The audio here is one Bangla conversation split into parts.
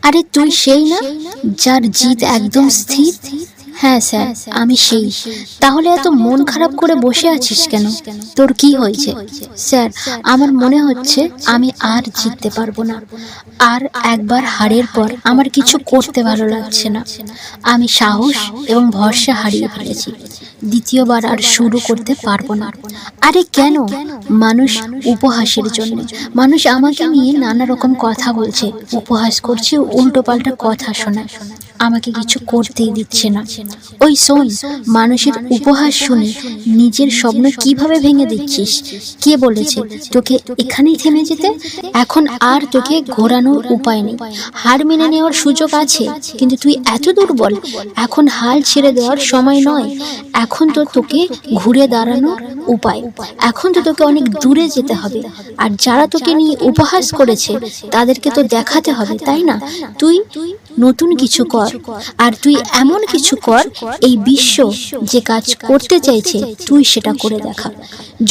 আরে তুই সেই না, যার জিদ একদম স্থির? হ্যাঁ স্যার, আমি সেই। তাহলে এত মন খারাপ করে বসে আছিস কেন? তোর কি হয়েছে? স্যার, আমার মনে হচ্ছে আমি আর জিততে পারবো না। আর একবার হারের পর আমার কিছু করতে ভালো লাগছে না। আমি সাহস এবং ভরসা হারিয়ে ফেলেছি। দ্বিতীয়বার আর শুরু করতে পারবো না। আরে কেন? মানুষ উপহাসের জন্য। মানুষ আমাকে নিয়ে নানা রকম কথা বলছে, উপহাস করছে, উল্টো পাল্টা কথা শোনায়, আমাকে কিছু করতেই দিচ্ছে না। ওই শোন, মানুষের উপহাস শুনে নিজের স্বপ্ন কিভাবে ভেঙে দিচ্ছিস? কে বলেছে তোকে এখানেই থেমে যেতে? এখন আর তোকে ঘোরানোর উপায় নেই। হার মেনে নেওয়ার সুযোগ আছে, কিন্তু তুই এত দুর্বল। এখন হাল ছেড়ে দেওয়ার সময় নয়। এখন তো তোকে ঘুরে দাঁড়ানোর উপায়। এখন তো তোকে অনেক দূরে যেতে হবে। আর যারা তোকে নিয়ে উপহাস করেছে তাদেরকে তো দেখাতে হবে, তাই না? তুই নতুন কিছু কর, আর তুই এমন কিছু কর এই বিশ্ব যে কাজ করতে চাইছে তুই সেটা করে দেখা।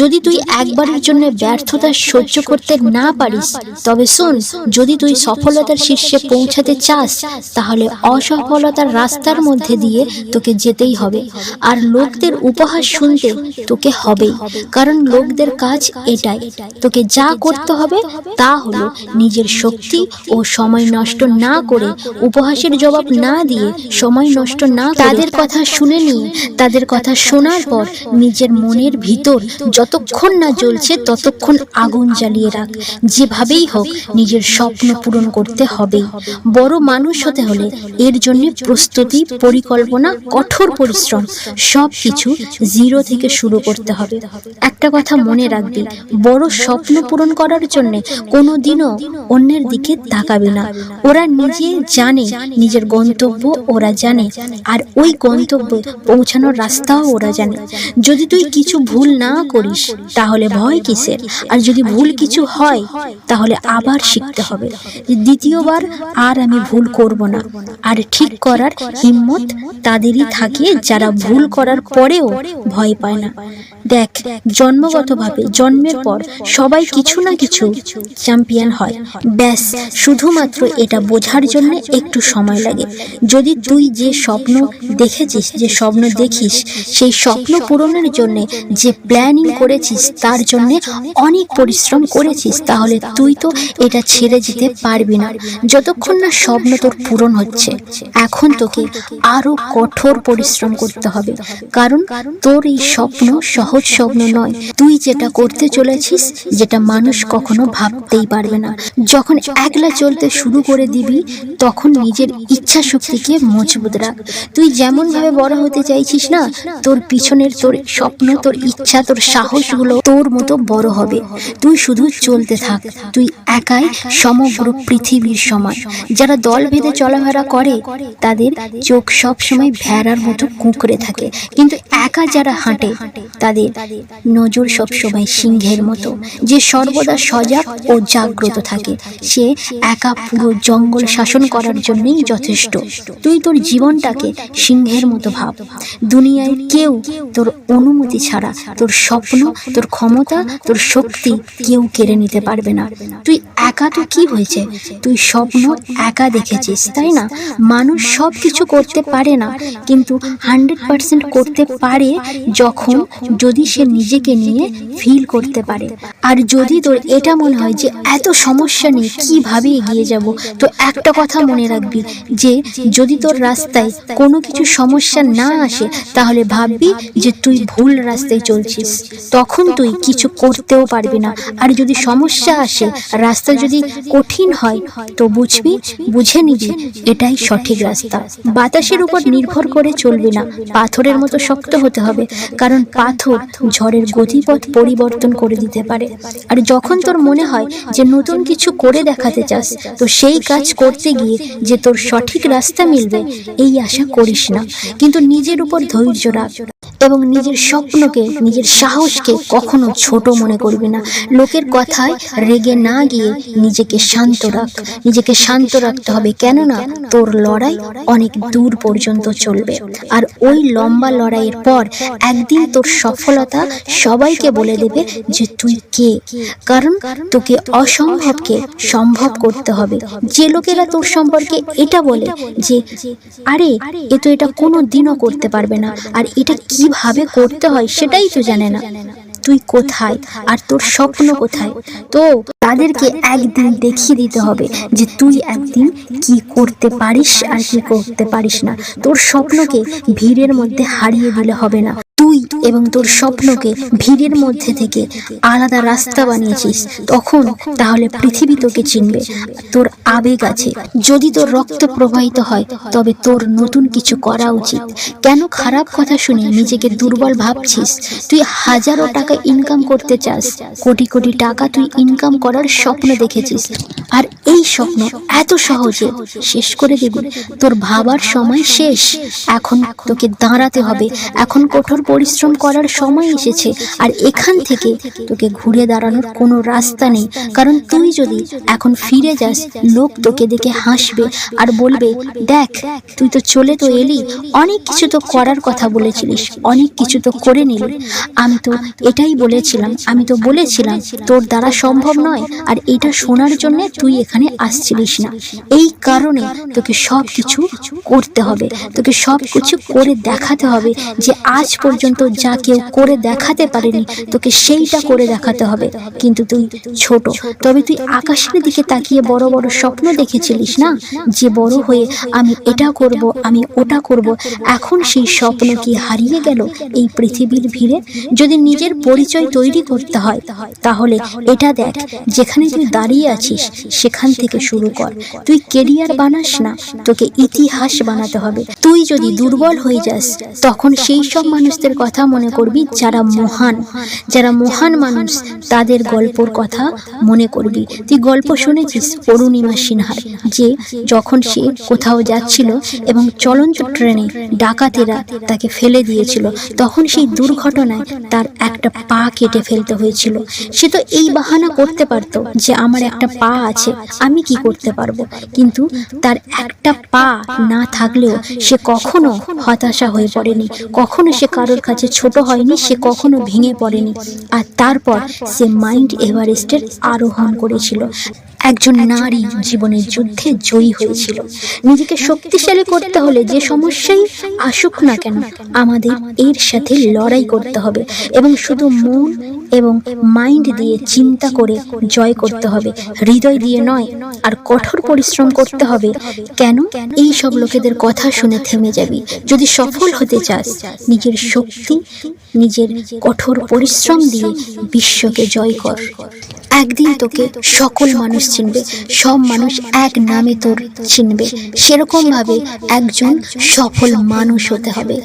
যদি তুই একবারের জন্য ব্যর্থতা সহ্য করতে না পারিস, তবে শোন, যদি তুই সফলতার শীর্ষে পৌঁছাতে চাস, তাহলে অসফলতার রাস্তার মধ্যে দিয়ে তোকে যেতেই হবে। আর লোকদের উপহাস শুনতে তোকে হবেই, কারণ লোকদের কাজ এটাই। তোকে যা করতে হবে তা হলো নিজের শক্তি ও সময় নষ্ট না করে, উপহাসের জবাব না দিয়ে, সময় নষ্ট না করে, তাদের কথা শুনে নিয়ে, তাদের কথা শোনার পর নিজের মনের ভিতর যতক্ষণ না জ্বলছে ততক্ষণ আগুন জ্বালিয়ে রাখ। যেভাবেই হোক নিজের স্বপ্ন পূরণ করতে হবেই। বড় মানুষ হতে হলে এর জন্য প্রস্তুতি, পরিকল্পনা, কঠোর পরিশ্রম সব কিছু জিরো থেকে শুরু করতে হবে। একটা কথা মনে রাখবি, বড় স্বপ্ন পূরণ করার জন্য কোনোদিনও অন্যের দিকে তাকাবি না। ওরা নিজে জানে নিজের গন্তব্য, ওরা জানে, আর ওই গন্তব্যে পৌঁছানোর রাস্তাও ওরা জানে। যদি তুই কিছু ভুল না করিস তাহলে ভয় কিসের? আর যদি ভুল কিছু হয় তাহলে আবার শিখতে হবে। দ্বিতীয়বার আর আমি ভুল করব না। আর ঠিক করার হিম্মত তাদেরই থাকে যারা ভুল করার পরেও ভয় পায় না। দেখ, জন্মগতভাবে জন্মের পর সবাই কিছু না কিছু চ্যাম্পিয়ন হয়। ব্যাস, শুধুমাত্র এটা বোঝার জন্য একটু সময় লাগে। যদি তুই যে স্বপ্ন দেখেছিস, যে স্বপ্ন দেখিস, সেই স্বপ্ন পূরণের জন্য যে প্ল্যানিং করেছিস, তার জন্য অনেক পরিশ্রম করেছিস, তাহলে তুই তো এটা ছেড়ে যেতে পারবি না যতক্ষণ না স্বপ্ন তোর পূরণ হচ্ছে। এখন তোকে আরো কঠোর পরিশ্রম করতে হবে, কারণ তোর এই স্বপ্ন সহজ স্বপ্ন নয়। তুই যেটা করতে চলেছিস, যেটা মানুষ কখনো ভাবতেই পারবে না। যখন একলা চলতে শুরু করে দিবি, তখন নিজের ইচ্ছা শক্তিকে মজবুত রাখ। তুই যেমন ভাবে বড় হতে চাইছিস না, তোর পিছনের তোর স্বপ্ন, তোর ইচ্ছা, তোর সাহসগুলো তোর মতো বড় হবে। তুই শুধু চলতে থাক। তুই একাই সমগ্র পৃথিবীর সমান। যারা দল ভেদে চলাফেরা করে তাদের চোখ সব সময় ভেড়ার মতো কুঁকড়ে থাকে, কিন্তু একা যারা হাঁটে তাদের নজর সব সময় সিংহের মতো। যে সর্বদা সজাগ ও জাগ্রত থাকে, সে একা পুরো জঙ্গল শাসন করার জন্যই যথেষ্ট। তুই তোর জীবনটাকে সিংহের মতো ভাব। দুনিয়ায় কেউ তোর অনুমতি ছাড়া তোর স্বপ্ন, তোর ক্ষমতা, তোর শক্তি কেউ কেড়ে নিতে পারবে না। তুই একা তো কি হয়েছে? তুই স্বপ্ন একা দেখেছিস, তাই না? মানুষ সব কিছু করতে পারে না, কিন্তু 100% করতে পারে যখন, যদি সে নিজেকে নিয়ে ফিল করতে পারে। আর যদি তোর এটা মনে হয় যে এত সমস্যা নেই, কিভাবে এগিয়ে যাব, তো একটা কথা মনে রাখবি, যে যদি তোর রাস্তায় কোনো কিছু সমস্যা না আসে, তাহলে ভাববি যে তুই ভুল রাস্তায় চলছিস। তখন তুই কিছু করতেও পারবি না। আর যদি সমস্যা আসে, রাস্তা যদি কঠিন হয়, তো বুঝে নিবি এটাই সঠিক রাস্তা। বাতাসের উপর নির্ভর করে চলবি না, পাথরের মতো শক্ত হতে হবে, কারণ পাথর ঝড়ের গতিপথ পরিবর্তন করে দিতে পারে। আর যখন তোর মনে হয় যে নতুন কিছু করে দেখাতে চাস, তো সেই কাজ করতে গিয়ে যে তোর সঠিক রাস্তা মিলবে এই আশা করিস না, কিন্তু নিজের উপর ধৈর্য রাখ। এবং নিজের স্বপ্নকে, নিজের সাহসকে কখনো ছোট মনে করবি না। লোকের কথায় রেগে না গিয়ে নিজেকে শান্ত রাখ, নিজেকে শান্ত রাখতে হবে, কেননা তোর লড়াই অনেক দূর পর্যন্ত চলবে। আর ওই লম্বা লড়াইয়ের পর একদিন তোর সফলতা সবাইকে বলে দেবে যে তুই কে। কারণ তোকে অসম্ভবকে সম্ভব করতে হবে। যে লোকেরা তোর সম্পর্কে এটা বলে যে আরে এ তো এটা কোনো দিনও করতে পারবে না, আর এটা কিভাবে করতে হয় সেটাই তো জানে না, তুই কোথায় আর তোর স্বপ্ন কোথায়, তো তাদেরকে একদিন দেখিয়ে দিতে হবে যে তুই একদিন কি করতে পারিস আর কি করতে পারিস না। তোর স্বপ্নকে ভিড়ের মধ্যে হারিয়ে দিলে হবে না। তুই এবং তোর স্বপ্নকে ভিড়ের মধ্যে থেকে আলাদা রাস্তা বানিয়েছিস, তখন তাহলে পৃথিবী তোকে চিনবে। তোর আবেগ আছে, যদি তোর রক্ত প্রবাহিত হয় তবে তোর নতুন কিছু করা উচিত। কেন খারাপ কথা শুনে নিজেকে দুর্বল ভাবছিস? তুই হাজারো টাকা ইনকাম করতে চাস, কোটি কোটি টাকা তুই ইনকাম করার স্বপ্ন দেখেছিস, আর এই স্বপ্ন এত সহজে শেষ করে দিবি? তোর ভাবার সময় শেষ। এখন তোকে দাঁড়াতে হবে, এখন কঠোর পরিশ্রম করার সময় এসেছে। আর এখান থেকে তোকে ঘুরে দাঁড়ানোর কোনো রাস্তা নেই। কারণ তুই যদি এখন ফিরে যাস, লোক তোকে দেখে হাসবে আর বলবে দেখ তুই তো চলে তো এলি, অনেক কিছু তো করার কথা বলেছিলিস, অনেক কিছু তো করে নিলি। আমি তো এটাই বলেছিলাম, আমি তো বলেছিলাম তোর দ্বারা সম্ভব নয়, আর এটা শোনার জন্য তুই এখানে আসছিলিস না। এই কারণে তোকে সব কিছু করতে হবে, তোকে সব কিছু করে দেখাতে হবে যে আজ পর্যন্ত যা কেউ করে দেখাতে পারেনি তোকে সেইটা করে দেখাতে হবে। কিন্তু তুই ছোট, তবে তুই আকাশের দিকে তাকিয়ে বড় বড় স্বপ্ন দেখেছিলিস না, যে বড় হয়ে আমি এটা করব, আমি ওটা করব। এখন সেই স্বপ্ন কি হারিয়ে গেল এই পৃথিবীর ভিড়ে? যদি নিজের পরিচয় তৈরি করতে হয় তাহলে এটা দেখ, যেখানে তুই দাঁড়িয়ে আছিস সেখান থেকে শুরু কর। তুই কেরিয়ার বানাস না, তোকে ইতিহাস বানাতে হবে। তুই যদি দুর্বল হয়ে যাস তখন সেই সব মানুষদের কথা মনে করবি যারা মহান, যারা মহান মানুষ, তাদের গল্পর কথা মনে করবি। তুই গল্প শুনেছিস অরুণিমা সিনহার, যে যখন সে কোথাও যাচ্ছিল এবং চলন্ত ট্রেনে ডাকাতেরা তাকে ফেলে দিয়েছিল, তখন সেই দুর্ঘটনায় তার একটা পা কেটে ফেলতে হয়েছিল। সে তো এই বাহানা করতে পারতো যে আমার একটা পা আছে, আমি কি করতে পারবো, কিন্তু তার একটা পা না থাকলেও সে কখনো হতাশা হয়ে পড়েনি, কখনো সে কারোর কাছে ছোট হয়নি, সে কখনো ভেঙে পড়েনি। আর তারপর সে মাউন্ট এভারেস্টের আরোহণ করেছিল। একজন নারী জীবনের যুদ্ধে জয়ী হয়েছিল। নিজেকে শক্তিশালী করতে হলে যে সমস্যাই আসুক না কেন আমাদের এর সাথে লড়াই করতে হবে, এবং শুধু মন এবং মাইন্ড দিয়ে চিন্তা করে জয় করতে হবে, হৃদয় দিয়ে নয়। আর কঠোর পরিশ্রম করতে হবে। কেন এই সব লোকেদের কথা শুনে থেমে যাবি? যদি সফল হতে চাস, নিজের শক্তি, নিজের কঠোর পরিশ্রম দিয়ে বিশ্বকে জয় কর। একদিন তোকে সকল মানুষ চিনবে, সব মানুষ এক নামে তোর চিনবে। সেরকম ভাবে একজন সফল মানুষ হতে হবে।